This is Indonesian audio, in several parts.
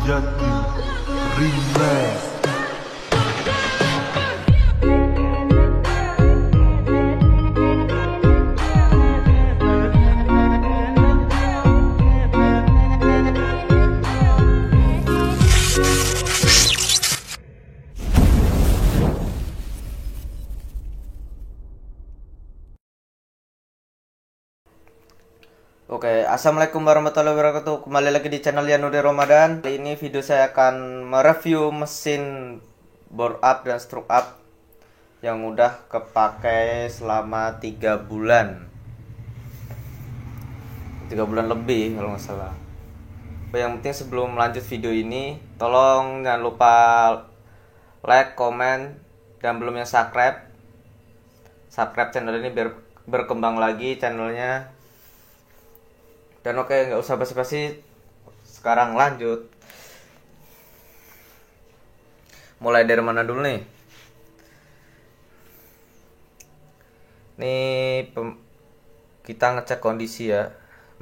Sejati Relax. Oke, assalamualaikum warahmatullahi wabarakatuh. Kembali lagi di channel Yanudi Ramadan. Kali ini video saya akan mereview mesin bore up dan stroke up yang udah kepake selama 3 bulan. 3 bulan lebih kalau nggak salah. Yang penting sebelum lanjut video ini, tolong jangan lupa like, komen, dan belum yang subscribe channel ini biar berkembang lagi channelnya. Dan oke, nggak usah basa-basi, sekarang lanjut. Mulai dari mana dulu nih? Kita ngecek kondisi ya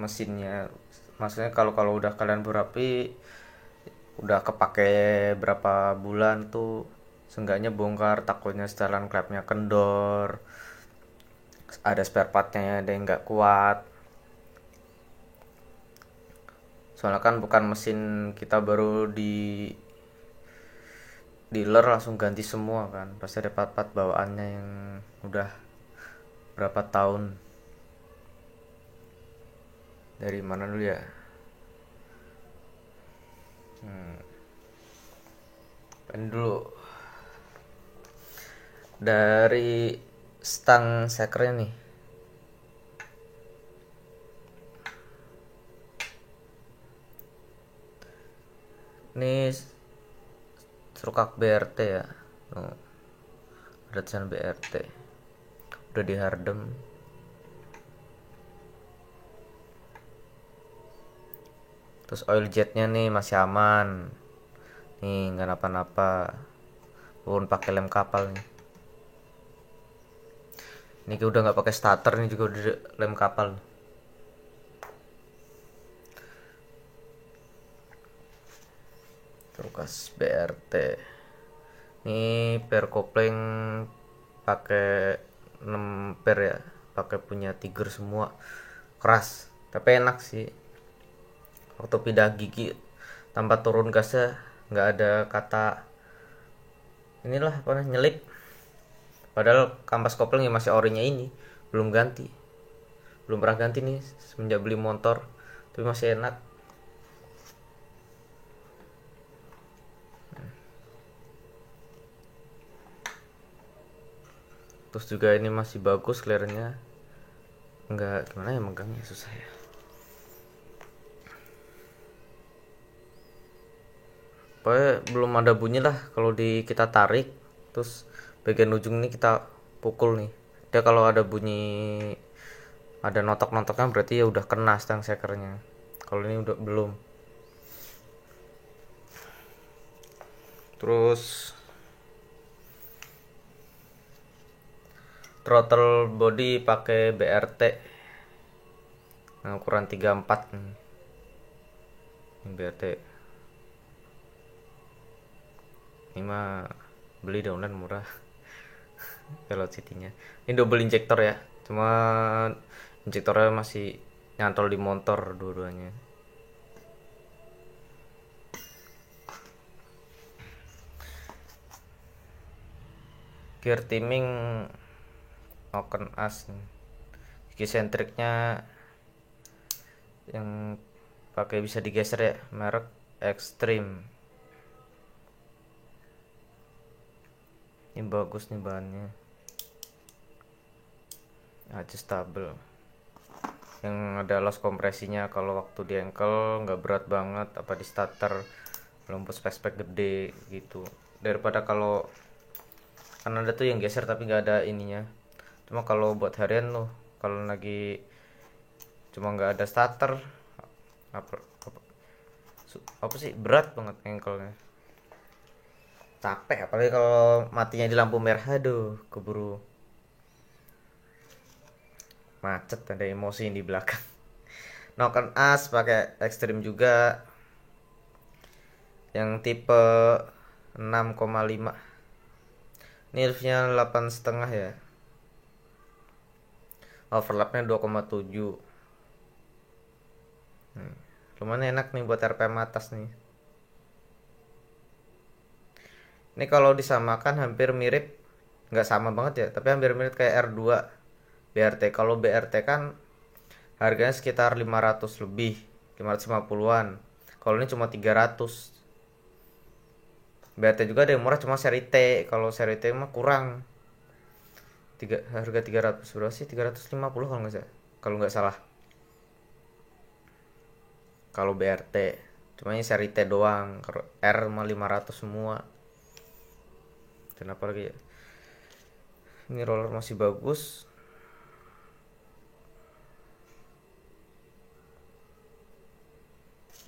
mesinnya. Maksudnya kalau udah kalian berapi, udah kepake berapa bulan tuh, seenggaknya bongkar, takutnya setelan klepnya kendor, ada spare partnya ada yang nggak kuat. Soalnya kan bukan mesin kita baru di dealer langsung ganti semua kan, pasti ada part-part bawaannya yang udah berapa tahun. Dari mana dulu ya? Ini dulu dari stang sekernya nih. Ini strukak BRT ya. Ada tulisan BRT. Udah dihardem. Terus oil jetnya nih masih aman. Nih nggak napa-napa. Walaupun pakai lem kapal nih. Ini udah nggak pakai starter, nih juga udah lem kapal. Terus BRT. Ini per kopling pakai 6 per ya, pakai punya Tiger semua. Keras, tapi enak sih. Waktu pindah gigi tanpa turun gasnya nggak ada kata inilah apa nyelip. Padahal kampas koplingnya masih orinya ini, belum pernah ganti nih semenjak beli motor, tapi masih enak. Terus juga ini masih bagus clearnya, enggak gimana ya, megangnya susah ya. Pokoknya belum ada bunyi lah kalau kita tarik, terus bagian ujung ini kita pukul nih, dia kalau ada bunyi, ada notok-notoknya berarti ya udah kena stang sekernya. Kalau ini udah belum. Terus throttle body pakai BRT ukuran 34. Ini BRT. Ini mah beli di online murah. Velocity-nya. Ini double injektor ya. Cuma injektornya masih nyantol di motor dua-duanya. Gear timing Oken As, gigi sentriknya yang pakai bisa digeser ya, merek Extreme. Ini bagus nih bahannya, adjustable, yang ada loss kompresinya kalau waktu di ankle nggak berat banget, apa di starter belum spek gede gitu. Daripada kalau kan ada tuh yang geser tapi nggak ada ininya. Cuma kalau buat harian loh, kalau lagi cuma nggak ada starter, apa sih, berat banget ankle-nya, capek. Apalagi kalau matinya di lampu merah, aduh keburu macet, ada emosi di belakang. Oken As pakai Extreme juga. yang tipe 6,5. Ini elfnya 8,5 ya, overlapnya 2,7. Lumayan enak nih buat RPM atas nih. Ini kalau disamakan hampir mirip, nggak sama banget ya, tapi hampir mirip kayak R2 BRT. Kalau BRT kan harganya sekitar 500 lebih, 550-an. Kalau ini cuma 300. BRT juga ada yang murah, cuma seri T. Kalau seri T mah kurang. Harga 300 berapa sih? 350 kalau nggak salah. Kalau BRT cuma ini seri T doang. Kalau R mah 500 semua. Kenapa lagi ya? Ini roller masih bagus.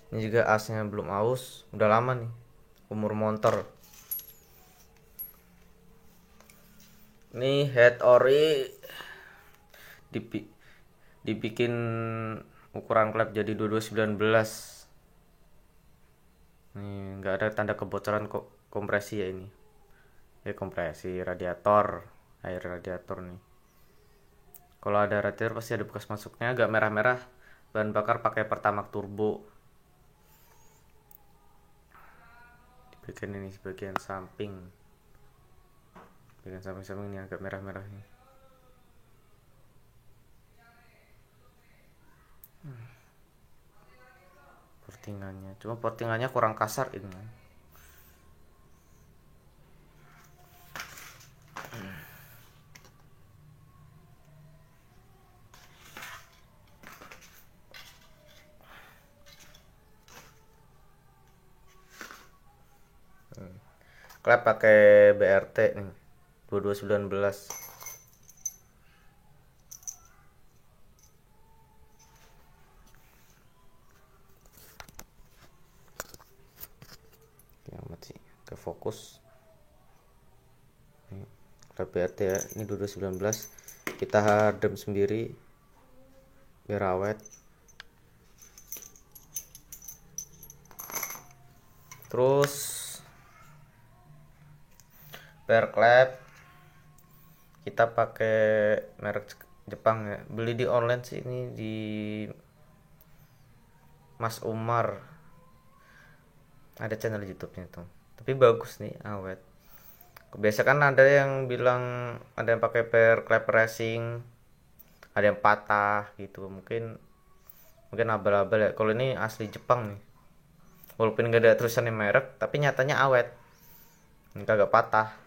Ini juga asnya belum aus, udah lama nih umur motor. Ini head ori dibikin ukuran klep jadi 2219. Nih nggak ada tanda kebocoran kompresi ya ini. Kompresi radiator, air radiator nih. Kalau ada radiator pasti ada bekas masuknya, agak merah-merah. Bahan bakar pakai Pertamax turbo. Bagian ini bagian samping ini agak merah-merah nih. Portingannya kurang kasar ini. Klep pakai BRT nih 2219. Amat sih ke fokus. Klep BRT ya, ini 2219. Kita hadam sendiri biar awet. Terus per klep kita pakai merek Jepang ya, beli di online sih, ini di Mas Umar, ada channel YouTube-nya tuh, tapi bagus nih, awet. Biasa kan ada yang bilang ada yang pakai per klep racing, ada yang patah gitu, mungkin abal-abal ya. Kalau ini asli Jepang nih, walaupun gak ada tulisannya merek, tapi nyatanya awet, ini kagak patah.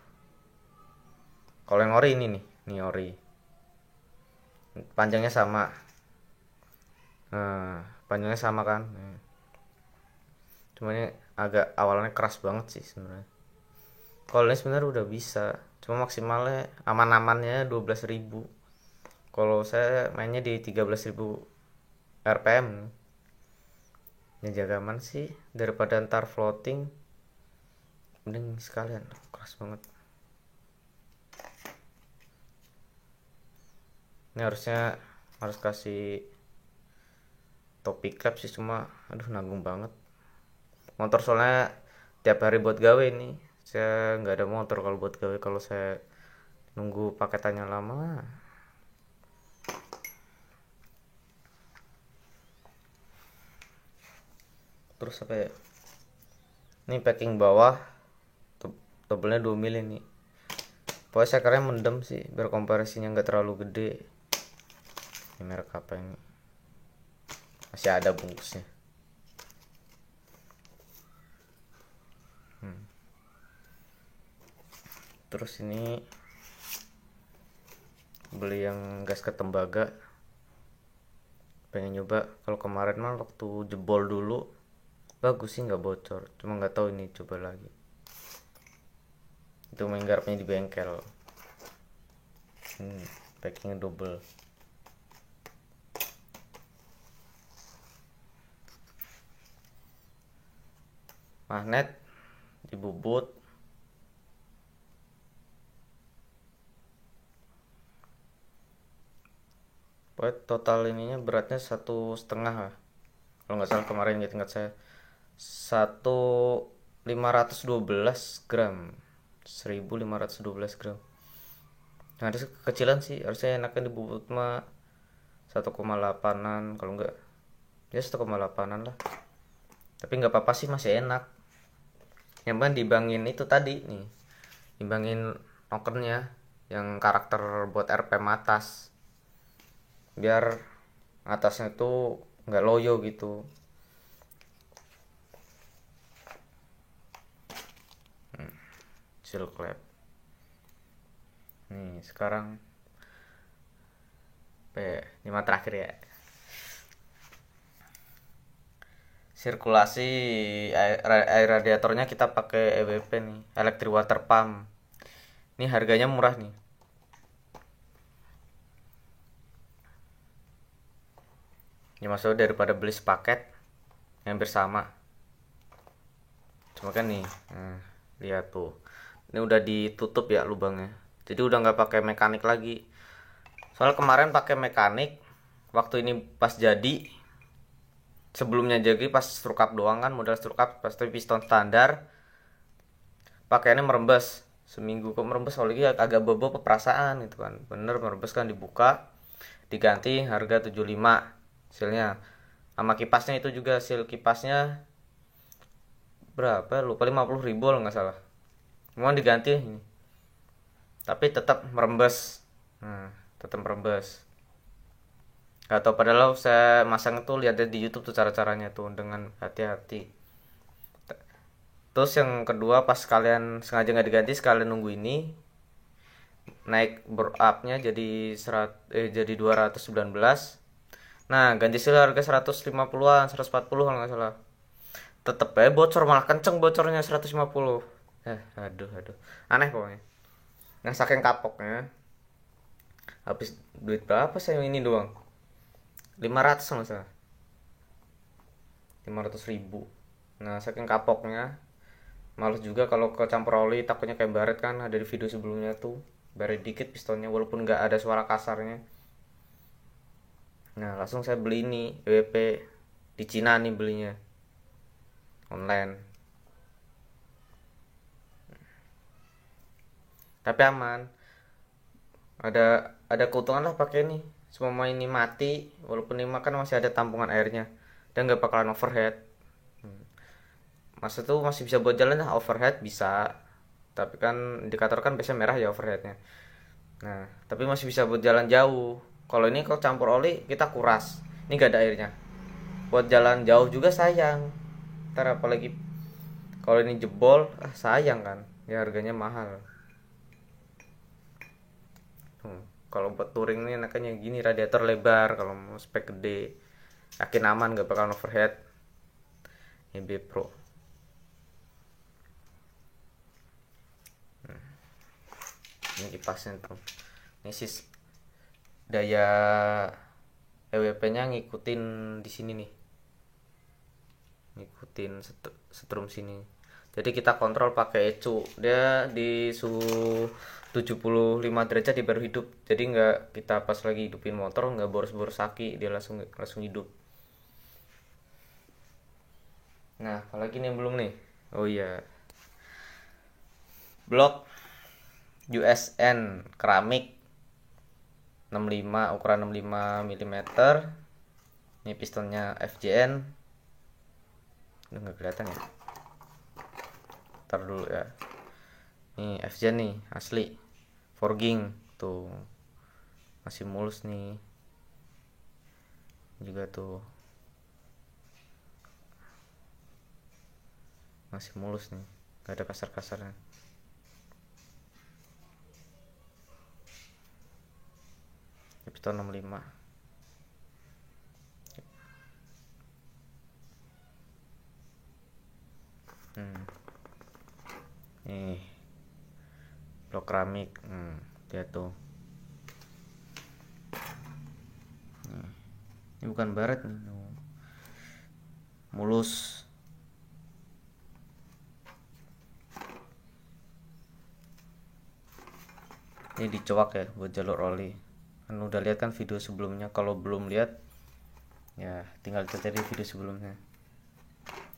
Kalau yang ori ini nih ori, panjangnya sama. Nah, panjangnya sama kan. Cuma ini agak awalnya keras banget sih sebenarnya. Kalau ini sebenarnya udah bisa, cuma maksimalnya aman-amannya 12.000. Kalau saya mainnya di 13.000 RPM. Ya jaga aman sih, daripada ntar floating, mending sekalian. Keras banget. Ini harus kasih topi klep sih, cuma aduh nanggung banget. Motor soalnya tiap hari buat gawe nih. Saya nggak ada motor kalau buat gawe, kalau saya nunggu paketannya lama. Terus apa ya? Ini packing bawah tebelnya 2 mili nih. Pokoknya saya karena mendem sih biar kompresinya nggak terlalu gede. Ini merek apa ini? Masih ada bungkusnya. Terus ini beli yang gas ke tembaga, pengen nyoba. Kalau kemarin mah waktu jebol dulu bagus sih, nggak bocor, cuma nggak tahu ini, coba lagi. Itu main garapnya di bengkel. Packingnya double. Magnet dibubut. Pokoknya total ininya beratnya 1,5 lah. Kalau nggak salah kemarin ingat saya 1 512 gram, 1512 gram. Nah, ada kekecilan sih, harusnya enakan dibubut mah 1,8an, kalau enggak ya 1,8an lah. Tapi nggak apa-apa sih, masih enak. Yang penting dibangin itu tadi nih, dibangin nokennya yang karakter buat RPM atas, biar atasnya tuh nggak loyo gitu. Seal clap. Nih sekarang P5 terakhir ya. Sirkulasi air radiatornya kita pakai EWP nih, electric water pump. Ini harganya murah nih. Ya maksudnya daripada beli sepaket yang bersama. Cuma kan nih, lihat tuh. Ini udah ditutup ya lubangnya. Jadi udah nggak pakai mekanik lagi. Soalnya kemarin pakai mekanik, waktu ini pas jadi, sebelumnya jadi pas strukap doang kan, modal strukap, pas itu piston standar, pakaiannya merembes. Seminggu kok merembes, soalnya lagi agak bobo perasaan gitu kan. Bener merembes kan, dibuka, diganti harga 75 silnya. Sama kipasnya itu juga, sil kipasnya berapa lupa, 50.000 kalau nggak salah. Mau diganti ini, tapi tetap merembes. Tetap merembes. Gak tau, padahal saya masang itu lihat di YouTube tuh cara-caranya tuh dengan hati-hati. Terus yang kedua, pas kalian sengaja nggak diganti, sekalian nunggu ini naik bore up-nya jadi 219. Nah, ganti seal harga 150-an, 140 kalau nggak salah. Tetep bocor, malah kenceng bocornya 150. Aduh. Aneh pokoknya. Nah, saking kapoknya, habis duit berapa saya ini doang? 500 nggak salah. 500.000. Nah, saking kapoknya, males juga kalau ke campur oli, takutnya kayak baret kan, ada di video sebelumnya tuh. Baret dikit pistonnya walaupun nggak ada suara kasarnya. Nah, langsung saya beli ini EWP di Cina nih, belinya online. Tapi aman. Ada keuntungan lah pakai ini. Semua ini mati, walaupun ini kan masih ada tampungan airnya dan nggak bakalan overhead. Masa tuh masih bisa buat jalan lah, overhead bisa. Tapi kan indikator kan biasanya merah ya overheadnya. Nah, tapi masih bisa buat jalan jauh. Kalau ini kalau campur oli kita kuras, ini gak ada airnya. Buat jalan jauh juga sayang. Ntar apalagi kalau ini jebol, sayang kan. Ya harganya mahal. Kalau buat touring nih enaknya gini, radiator lebar kalau mau spek gede. Yakin aman gak bakal overhead. Ini B Pro. Ini kipasnya tuh. Ini sih daya EWP-nya ngikutin di sini nih. Ngikutin setrum sini. Jadi kita kontrol pakai ECU. Dia di suhu 75 derajat dia baru hidup. Jadi nggak kita pas lagi hidupin motor nggak boros-boros aki, dia langsung hidup. Nah, apalagi nih yang belum nih. Oh iya. Blok USN keramik 65, ukuran 65 mm. Ini pistonnya FJN. Udah nggak kelihatan ya. Ntar dulu ya. Ini FJN nih asli, forging tuh, masih mulus nih juga tuh, masih mulus nih, gak ada kasar-kasarnya. Piston 65. Nih blok keramik, lihat tuh. Ini bukan baret nih, mulus. Ini dicoak ya buat jalur oli. Kan udah lihat kan video sebelumnya. Kalau belum lihat ya tinggal cari video sebelumnya.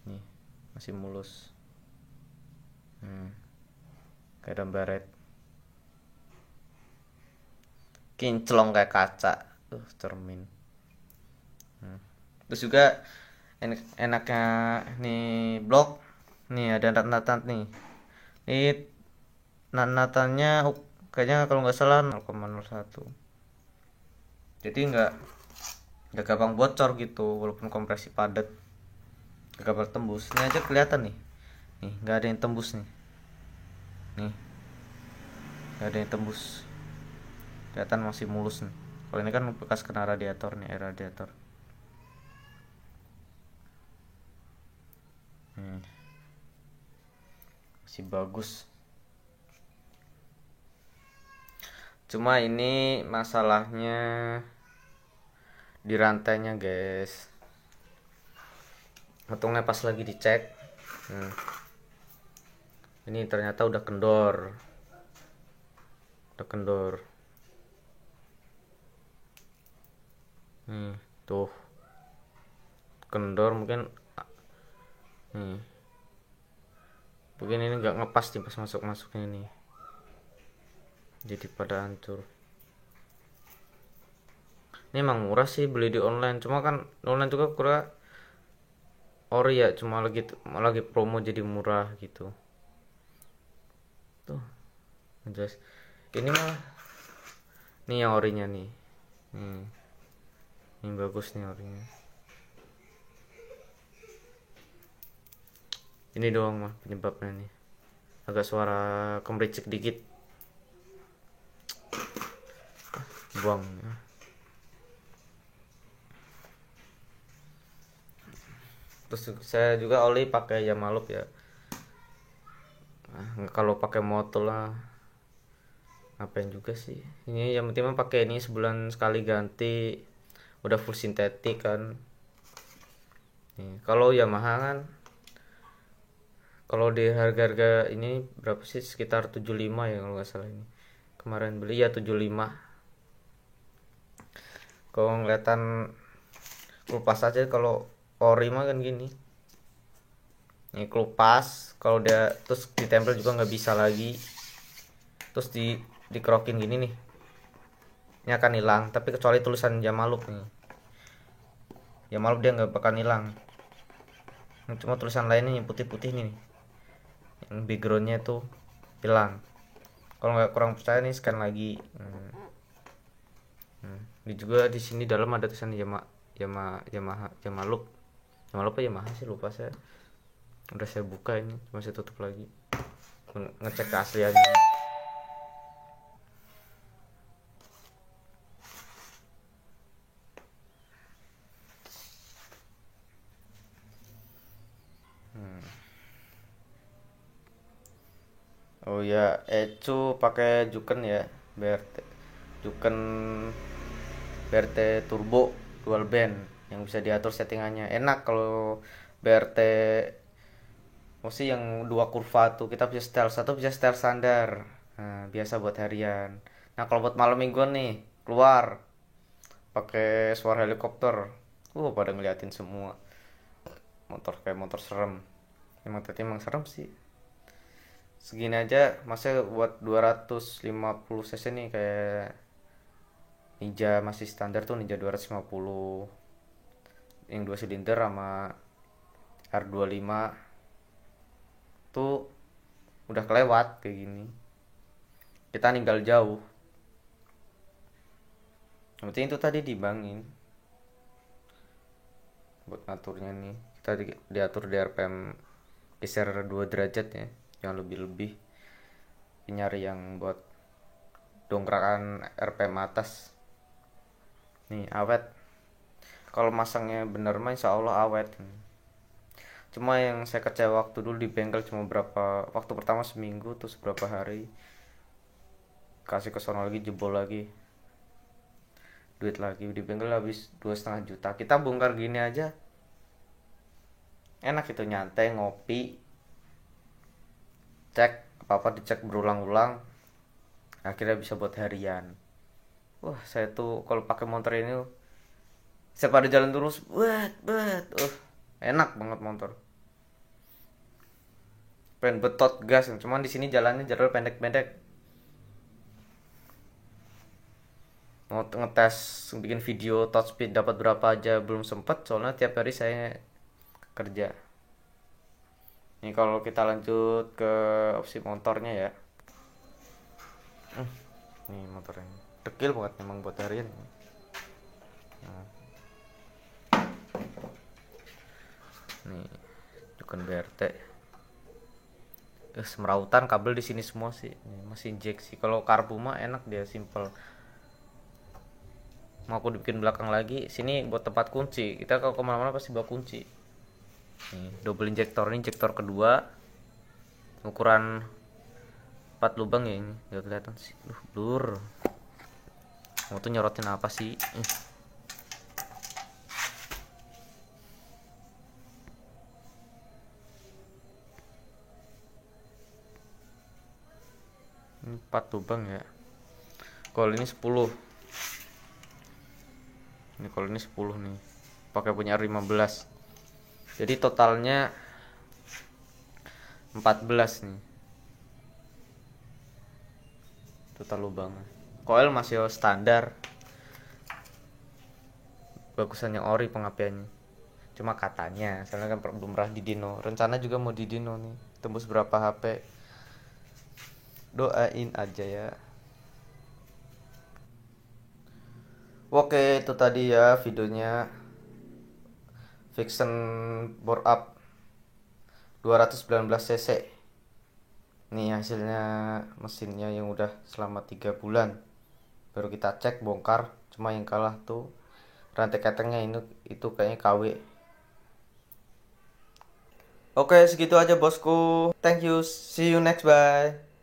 Nih masih mulus. Kayak dam baret, kinclong kayak kaca, cermin. Terus juga enaknya nih blok nih, ada nat-natan nih. Ini nat-natannya kayaknya kalau nggak salah 0,01. Jadi nggak gampang bocor gitu, walaupun kompresi padat nggak gampang tembus. Ini aja kelihatan nih nggak ada yang tembus nih nggak ada yang tembus, kelihatan masih mulus nih. Kalau ini kan bekas kena radiator nih, air radiator. Masih bagus. Cuma ini masalahnya di rantainya guys. Untungnya pas lagi dicek, ini ternyata udah kendor. Tuh kendor, mungkin ini nggak ngepas nih pas masuknya ini, jadi pada hancur. Ini emang murah sih beli di online, cuma kan online juga kurang ori ya, cuma lagi promo jadi murah gitu. Tuh jelas ini malah nih yang orinya nih. Ini bagus nih orinya. Ini doang mah penyebabnya nih, agak suara kemericik dikit, buang ya. Terus saya juga oli pakai Yamalup ya. Kalau pakai motor lah ngapain juga sih, ini yang penting mah pakai ini sebulan sekali ganti, udah full sintetik kan. Kalau Yamaha kan, kalau di harga ini berapa sih, sekitar 75 ya kalau nggak salah. Ini kemarin beli ya 75. Kalau ngeliatan kelupas aja, kalau ori mah kan gini, ini kelupas, kalau dia terus ditempel juga nggak bisa lagi, terus dikerokin gini nih, ini akan hilang. Tapi kecuali tulisan Yamalup nih, Yamalup dia nggak bakal hilang. Cuma tulisan lainnya yang putih-putih nih, yang backgroundnya tuh hilang. Kalau nggak kurang percaya nih, scan lagi. Ini juga di sini dalam ada tulisan Yamalup apa Yamaha sih, lupa saya. Udah saya buka, ini cuma saya tutup lagi, ngecek keasliannya. Oh ya, Ecu pakai Juken ya, Juken BRT Turbo dual band yang bisa diatur settingannya. Enak kalau BRT sih yang dua kurva tuh, kita bisa setel satu, bisa setel standar. Nah, biasa buat harian. Nah, kalau buat malam mingguan nih keluar pakai suara helikopter, pada ngeliatin semua motor, kayak motor serem. Emang serem sih. Segini aja masa buat 250 cc nih, kayak Ninja masih standar tuh, Ninja 250 yang 2 silinder sama R25 tuh udah kelewat kayak gini. Kita ninggal jauh. Yang penting itu tadi dibangin buat ngaturnya nih. Kita diatur di RPM geser 2 derajat ya, yang lebih-lebih. Nyari yang buat dongkrakan RPM atas. Nih awet. Kalau masangnya bener mah insya Allah awet. Cuma yang saya kecewa waktu dulu di bengkel, cuma waktu pertama seminggu, terus berapa hari kasih ke sono lagi, jebol lagi, duit lagi di bengkel habis 2,5 juta. Kita bongkar gini aja enak itu, nyantai ngopi, cek apa dicek berulang-ulang, akhirnya bisa buat harian. Wah, saya tuh kalau pakai motor ini setiap ada jalan terus, enak banget motor. pengen betot gas, cuman di sini jalannya jalur pendek-pendek. Mau ngetes bikin video top speed dapat berapa aja belum sempet, soalnya tiap hari saya kerja. Ini kalau kita lanjut ke opsi motornya ya. Nih motornya dekil banget memang buat harian. Nah. Nih bukan BRT. Semerautan kabel di sini semua sih. Nih, masih injeksi. Kalau karbu mah enak, dia simple. Mau aku dibikin belakang lagi, sini buat tempat kunci. Kita kalau kemana-mana pasti bawa kunci. Nih, double injektor, ini injektor kedua, ukuran 4 lubang ya, ini nggak kelihatan sih. Blur. Mau tuh nyorotin apa sih? Ini 4 lubang ya. Kalau ini 10. Ini kalau ini 10 nih. Pakai punya 15. Jadi totalnya 14 nih. Total lubang. Coil masih standar. Bagusannya ori pengapiannya. Cuma katanya, soalnya kan belum pernah di Dino. Rencana juga mau di Dino nih. Tembus berapa HP. Doain aja ya. Oke, itu tadi ya videonya Vixen bore up 219 cc. Nih hasilnya mesinnya yang udah selama 3 bulan. Baru kita cek bongkar, cuma yang kalah tuh rantai ketengnya, ini itu kayaknya KW. Oke, segitu aja bosku. Thank you. See you next, bye.